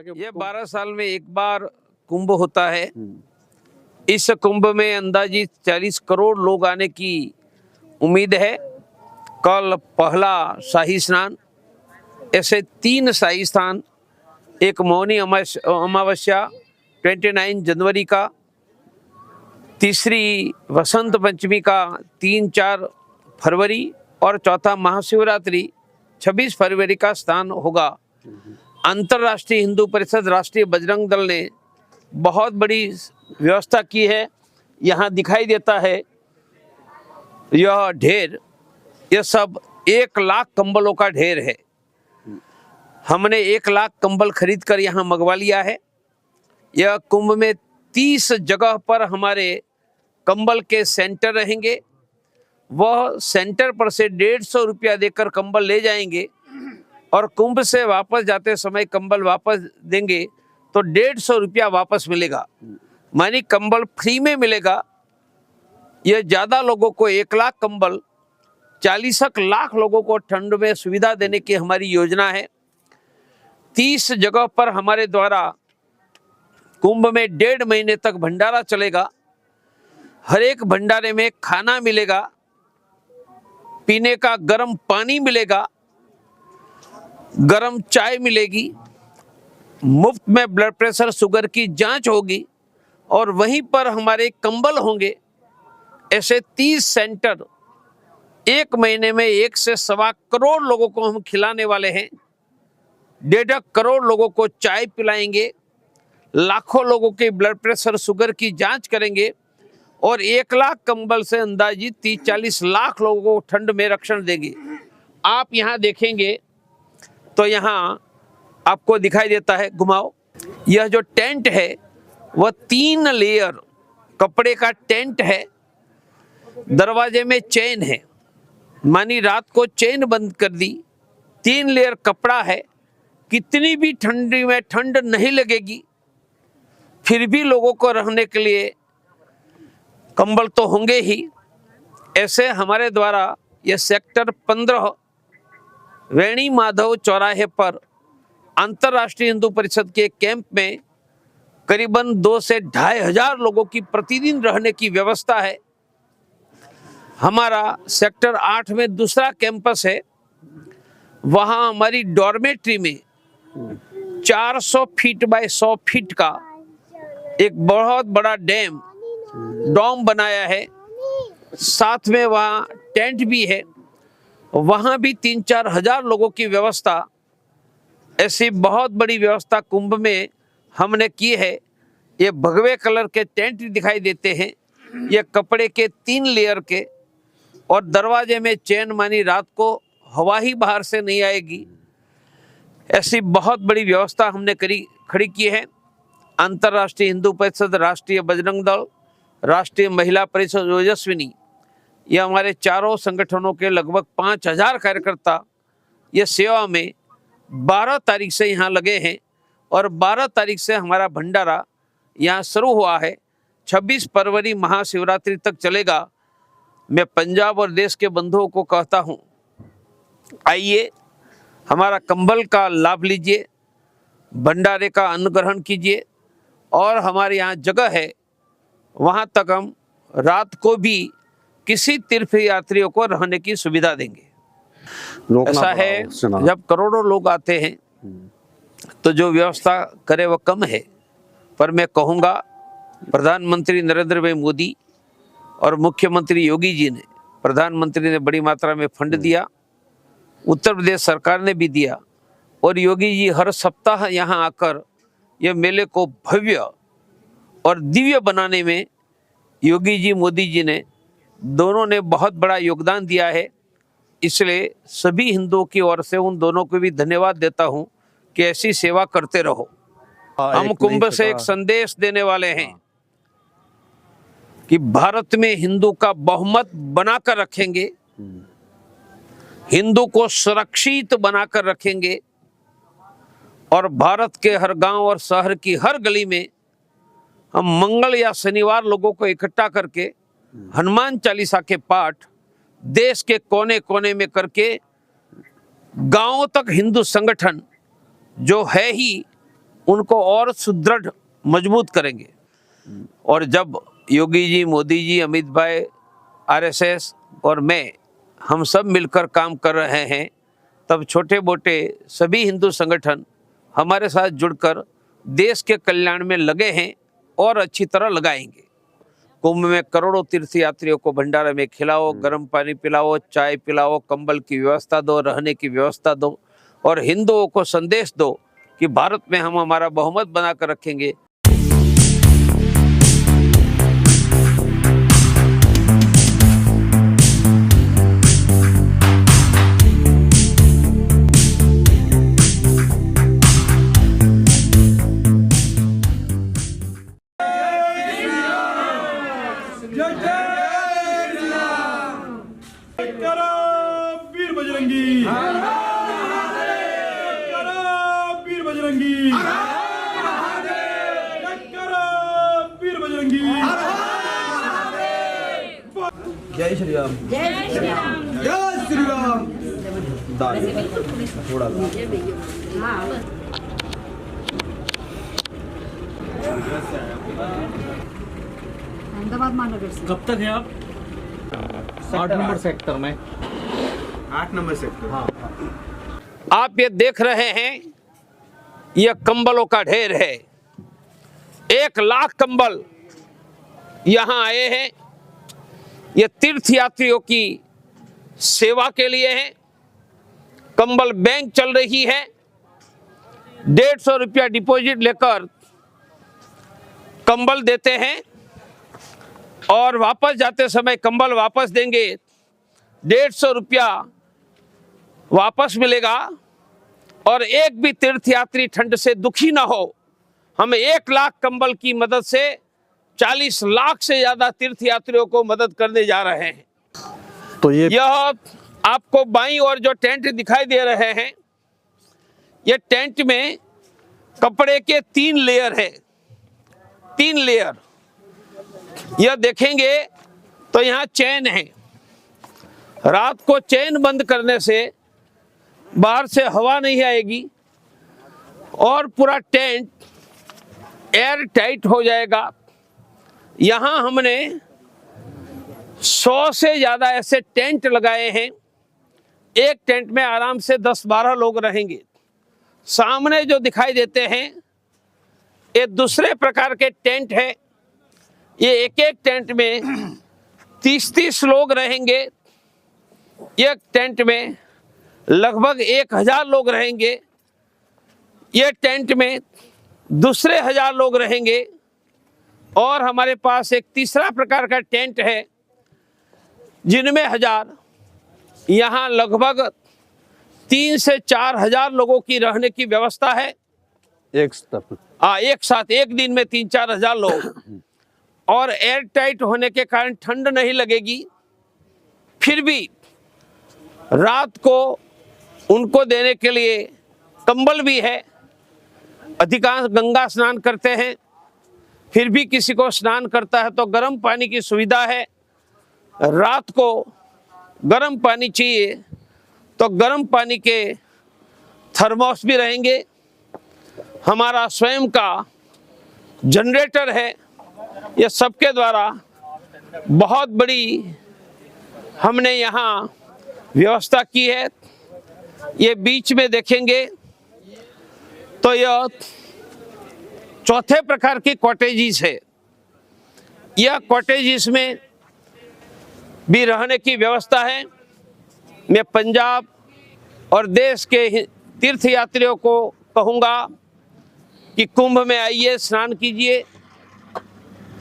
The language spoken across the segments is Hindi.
कि ये 12 साल में एक बार कुंभ होता है। हम्म, इस कुंभ में अंदाजित 40 करोड़ लोग आने की उम्मीद है। कल पहला शाही स्नान, ऐसे 3 शाही स्नान, एक मौनी अमावस्या 29 जनवरी का, तीसरी वसंत पंचमी का 3-4 फरवरी और चौथा महाशिवरात्रि 26 फरवरी का स्नान होगा। अंतर्राष्ट्रीय हिंदू परिषद, राष्ट्रीय बजरंग दल ने बहुत बड़ी व्यवस्था की है। यहाँ दिखाई देता है यह ढेर, यह सब 1 लाख कंबलों का ढेर है। हमने 1 लाख कंबल खरीद कर यहाँ मंगवा लिया है। यह कुंभ में 30 जगह पर हमारे कंबल के सेंटर रहेंगे। वह सेंटर पर से 150 रुपया देकर कंबल ले जाएंगे और कुंभ से वापस जाते समय कंबल वापस देंगे तो 150 रुपया वापस मिलेगा, मानी कंबल फ्री में मिलेगा। यह ज़्यादा लोगों को 1 लाख कंबल, 40 लाख लोगों को ठंड में सुविधा देने की हमारी योजना है। 30 जगह पर हमारे द्वारा कुंभ में 1.5 महीने तक भंडारा चलेगा। हर एक भंडारे में खाना मिलेगा, पीने का गर्म पानी मिलेगा, गर्म चाय मिलेगी, मुफ्त में ब्लड प्रेशर शुगर की जांच होगी और वहीं पर हमारे कंबल होंगे। ऐसे 30 सेंटर 1 महीने में 1 से 1.25 करोड़ लोगों को हम खिलाने वाले हैं। 1.5 करोड़ लोगों को चाय पिलाएंगे, लाखों लोगों के ब्लड प्रेशर शुगर की जांच करेंगे और 1 लाख कंबल से अंदाजित 30-40 लाख लोगों को ठंड में रक्षण देंगे। आप यहाँ देखेंगे तो यहाँ आपको दिखाई देता है, घुमाओ। यह जो टेंट है वह 3 लेयर कपड़े का टेंट है। दरवाजे में चेन है, मानी रात को चेन बंद कर दी। 3 लेयर कपड़ा है, कितनी भी ठंडी में ठंड नहीं लगेगी। फिर भी लोगों को रहने के लिए कंबल तो होंगे ही। ऐसे हमारे द्वारा यह सेक्टर 15 वेणी माधव चौराहे पर अंतर्राष्ट्रीय हिंदू परिषद के कैंप में करीबन 2 से 2,500 लोगों की प्रतिदिन रहने की व्यवस्था है। हमारा सेक्टर 8 में दूसरा कैंपस है। वहाँ हमारी डॉर्मेट्री में 400 फीट बाय 100 फीट का एक बहुत बड़ा डोम बनाया है। साथ में वहाँ टेंट भी है, वहाँ भी 3-4 हजार लोगों की व्यवस्था। ऐसी बहुत बड़ी व्यवस्था कुंभ में हमने की है। ये भगवे कलर के टेंट दिखाई देते हैं, ये कपड़े के 3 लेयर के, और दरवाजे में चेन, मानी रात को हवा ही बाहर से नहीं आएगी। ऐसी बहुत बड़ी व्यवस्था हमने खड़ी की है। अंतर्राष्ट्रीय हिंदू परिषद, राष्ट्रीय बजरंग दल, राष्ट्रीय महिला परिषद ओजस्विनी, ये हमारे चारों संगठनों के लगभग 5,000 कार्यकर्ता ये सेवा में 12 तारीख से यहाँ लगे हैं और 12 तारीख से हमारा भंडारा यहाँ शुरू हुआ है। 26 फरवरी महाशिवरात्रि तक चलेगा। मैं पंजाब और देश के बंधुओं को कहता हूँ, आइए हमारा कंबल का लाभ लीजिए, भंडारे का अन्न ग्रहण कीजिए और हमारे यहाँ जगह है, वहाँ तक हम रात को भी किसी तीर्थ यात्रियों को रहने की सुविधा देंगे। ऐसा है, जब करोड़ों लोग आते हैं तो जो व्यवस्था करे वह कम है, पर मैं कहूँगा प्रधानमंत्री नरेंद्र भाई मोदी और मुख्यमंत्री योगी जी ने, प्रधानमंत्री ने बड़ी मात्रा में फंड दिया, उत्तर प्रदेश सरकार ने भी दिया और योगी जी हर सप्ताह यहाँ आकर यह मेले को भव्य और दिव्य बनाने में योगी जी, मोदी जी ने दोनों ने बहुत बड़ा योगदान दिया है। इसलिए सभी हिंदुओं की ओर से उन दोनों को भी धन्यवाद देता हूं कि ऐसी सेवा करते रहो। हम कुंभ से एक संदेश देने वाले हैं कि भारत में हिंदू का बहुमत बनाकर रखेंगे, हिंदू को सुरक्षित बनाकर रखेंगे और भारत के हर गांव और शहर की हर गली में हम मंगल या शनिवार लोगों को इकट्ठा करके हनुमान चालीसा के पाठ देश के कोने कोने में करके गांवों तक हिंदू संगठन जो है ही उनको और सुदृढ़ मजबूत करेंगे। और जब योगी जी, मोदी जी, अमित भाई, आरएसएस और मैं, हम सब मिलकर काम कर रहे हैं, तब छोटे मोटे सभी हिंदू संगठन हमारे साथ जुड़कर देश के कल्याण में लगे हैं और अच्छी तरह लगाएंगे। कुंभ में करोड़ों तीर्थयात्रियों को भंडारे में खिलाओ, गर्म पानी पिलाओ, चाय पिलाओ, कंबल की व्यवस्था दो, रहने की व्यवस्था दो, और हिंदुओं को संदेश दो कि भारत में हम हमारा बहुमत बनाकर रखेंगे। वीर बजरंगी, वीर बजरंगी, वीर बजरंगी। जय श्री राम, जय श्री राम, जय श्री राम। थोड़ा अहमदाबाद महानगर से। कब तक है आप? 8 नंबर सेक्टर में। 8 नंबर सेक्टर। हाँ, आप ये देख रहे हैं, यह कंबलों का ढेर है। 1 लाख कंबल यहाँ आए हैं। ये तीर्थयात्रियों की सेवा के लिए है। कंबल बैंक चल रही है। 150 रुपया डिपॉजिट लेकर कंबल देते हैं और वापस जाते समय कंबल वापस देंगे। 150 रुपया वापस मिलेगा। और एक भी तीर्थयात्री ठंड से दुखी ना हो। हम 1 लाख कंबल की मदद से 40 लाख से ज्यादा तीर्थयात्रियों को मदद करने जा रहे हैं। तो यह आपको बाईं ओर जो टेंट दिखाई दे रहे हैं, ये टेंट में कपड़े के 3 लेयर है। 3 लेयर। यह देखेंगे तो यहाँ चैन है। रात को चैन बंद करने से बाहर से हवा नहीं आएगी और पूरा टेंट एयर टाइट हो जाएगा। यहाँ हमने 100 से ज्यादा ऐसे टेंट लगाए हैं। एक टेंट में आराम से 10-12 लोग रहेंगे। सामने जो दिखाई देते हैं ये दूसरे प्रकार के टेंट है। ये एक टेंट में 30-30 लोग रहेंगे। एक टेंट में लगभग 1000 लोग रहेंगे। ये टेंट में दूसरे 1000 लोग रहेंगे। और हमारे पास एक तीसरा प्रकार का टेंट है जिनमें 1000, यहाँ लगभग 3 से 4 हजार लोगों की रहने की व्यवस्था है। एक साथ एक दिन में 3-4 हजार लोग। और एयर टाइट होने के कारण ठंड नहीं लगेगी। फिर भी रात को उनको देने के लिए कंबल भी है। अधिकांश गंगा स्नान करते हैं, फिर भी किसी को स्नान करता है तो गर्म पानी की सुविधा है। रात को गर्म पानी चाहिए तो गर्म पानी के थर्मोस भी रहेंगे। हमारा स्वयं का जनरेटर है। ये सबके द्वारा बहुत बड़ी हमने यहाँ व्यवस्था की है। ये बीच में देखेंगे तो यह चौथे प्रकार की कॉटेजेस है। यह कॉटेजेस में भी रहने की व्यवस्था है। मैं पंजाब और देश के तीर्थयात्रियों को कहूँगा कि कुंभ में आइए, स्नान कीजिए।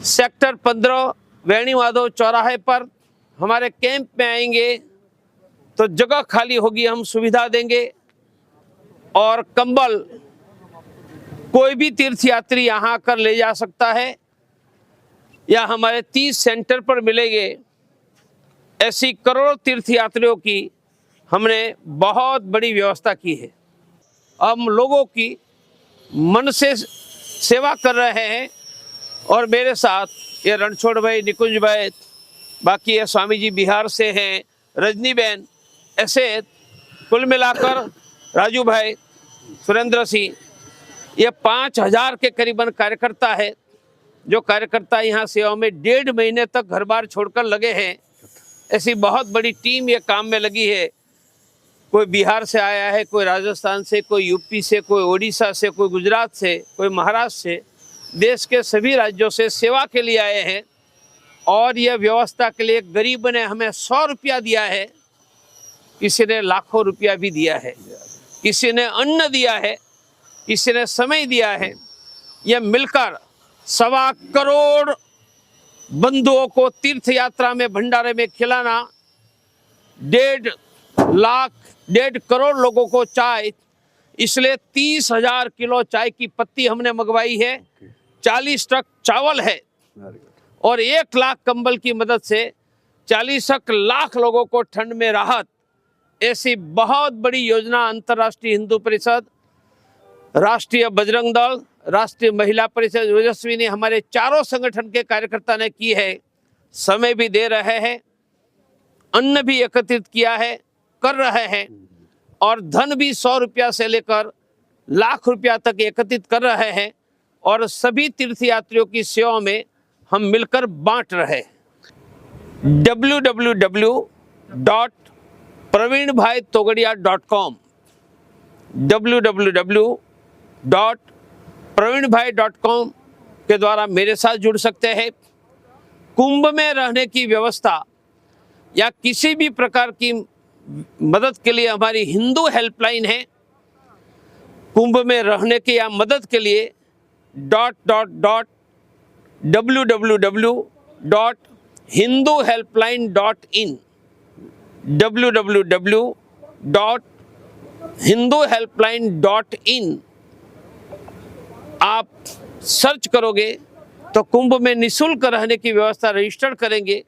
सेक्टर 15 वेणी माधव चौराहे पर हमारे कैंप में आएंगे तो जगह खाली होगी, हम सुविधा देंगे। और कंबल कोई भी तीर्थयात्री यहाँ आकर ले जा सकता है या हमारे 30 सेंटर पर मिलेंगे। ऐसी करोड़ों तीर्थयात्रियों की हमने बहुत बड़ी व्यवस्था की है। हम लोगों की मन से सेवा कर रहे हैं। और मेरे साथ ये रणछोड़ भाई, निकुंज भाई, बाकी ये स्वामी जी बिहार से हैं, रजनी बहन, ऐसे कुल मिलाकर राजू भाई, सुरेंद्र सिंह, ये 5000 के करीबन कार्यकर्ता है, जो कार्यकर्ता यहाँ सेवा में 1.5 महीने तक घर बार छोड़कर लगे हैं। ऐसी बहुत बड़ी टीम ये काम में लगी है। कोई बिहार से आया है, कोई राजस्थान से, कोई यूपी से, कोई ओडिशा से, कोई गुजरात से, कोई महाराष्ट्र से, देश के सभी राज्यों से सेवा के लिए आए हैं। और यह व्यवस्था के लिए गरीब ने हमें 100 रुपया दिया है, किसी ने लाखों रुपया भी दिया है, किसी ने अन्न दिया है, किसी ने समय दिया है। यह मिलकर 1.25 करोड़ बंधुओं को तीर्थ यात्रा में भंडारे में खिलाना, 1.5 करोड़ लोगों को चाय, इसलिए 30,000 किलो चाय की पत्ती हमने मंगवाई है, 40 ट्रक चावल है और 1 लाख कंबल की मदद से 40 लाख लोगों को ठंड में राहत। ऐसी बहुत बड़ी योजना अंतर्राष्ट्रीय हिंदू परिषद, राष्ट्रीय बजरंग दल, राष्ट्रीय महिला परिषद, ओजस्विनी, हमारे चारों संगठन के कार्यकर्ता ने की है। समय भी दे रहे हैं, अन्न भी एकत्रित किया है, कर रहे हैं और धन भी 100 रुपया से लेकर लाख रुपया तक एकत्रित कर रहे हैं और सभी तीर्थयात्रियों की सेवा में हम मिलकर बांट रहे हैं। www.praveennbhaitogadia.com www.praveennbhai.com के द्वारा मेरे साथ जुड़ सकते हैं। कुंभ में रहने की व्यवस्था या किसी भी प्रकार की मदद के लिए हमारी हिंदू हेल्पलाइन है। कुंभ में रहने की या मदद के लिए www.hinduhelpline.in www.hinduhelpline.in आप सर्च करोगे तो कुंभ में निःशुल्क रहने की व्यवस्था रजिस्टर करेंगे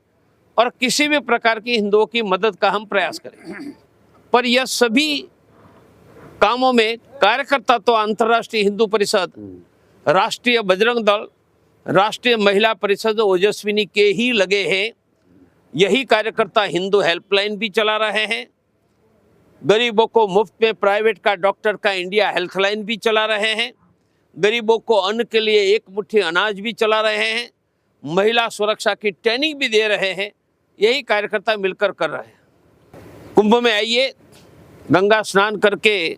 और किसी भी प्रकार की हिंदुओं की मदद का हम प्रयास करेंगे। पर यह सभी कामों में कार्यकर्ता तो अंतर्राष्ट्रीय हिंदू परिषद, राष्ट्रीय बजरंग दल, राष्ट्रीय महिला परिषद, ओजस्विनी के ही लगे हैं। यही कार्यकर्ता हिंदू हेल्पलाइन भी चला रहे हैं, गरीबों को मुफ्त में प्राइवेट का डॉक्टर का इंडिया हेल्थलाइन भी चला रहे हैं, गरीबों को अन्न के लिए 1 मुट्ठी अनाज भी चला रहे हैं, महिला सुरक्षा की ट्रेनिंग भी दे रहे हैं। यही कार्यकर्ता मिलकर कर रहे हैं। कुंभ में आइए, गंगा स्नान करके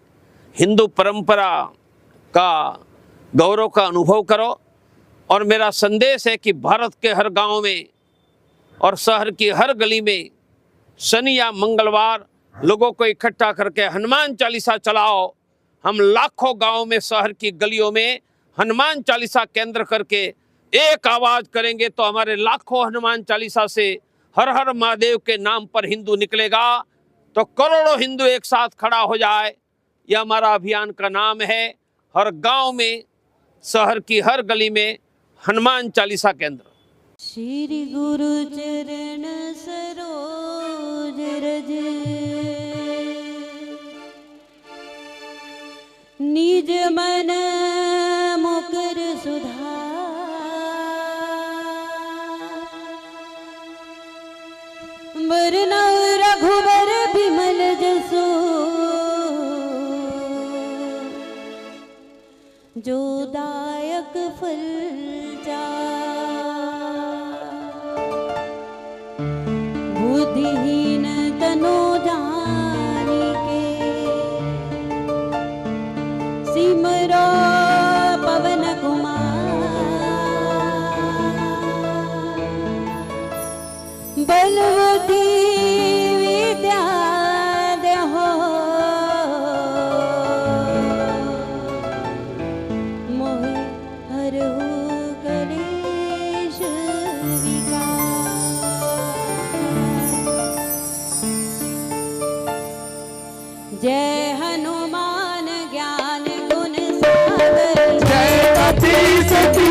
हिंदू परंपरा का गौरव का अनुभव करो। और मेरा संदेश है कि भारत के हर गांव में और शहर की हर गली में शनि या मंगलवार लोगों को इकट्ठा करके हनुमान चालीसा चलाओ। हम लाखों गांव में, शहर की गलियों में हनुमान चालीसा केंद्र करके एक आवाज करेंगे तो हमारे लाखों हनुमान चालीसा से हर हर महादेव के नाम पर हिंदू निकलेगा तो करोड़ों हिंदू एक साथ खड़ा हो जाए। यह हमारा अभियान का नाम है। हर गांव में, शहर की हर गली में हनुमान चालीसा केंद्र। श्री गुरु चरण सरोज रज निज मन मुकुर सुधार बरनउँ रघुबर बिमल जसु जो दायक फल बुद्धिहीन तनो जानिके सिमरो पवन कुमार बलवती विद्या देहो मोहि हरहु कलेश जय हनुमान ज्ञान गुण सागर जय सती सती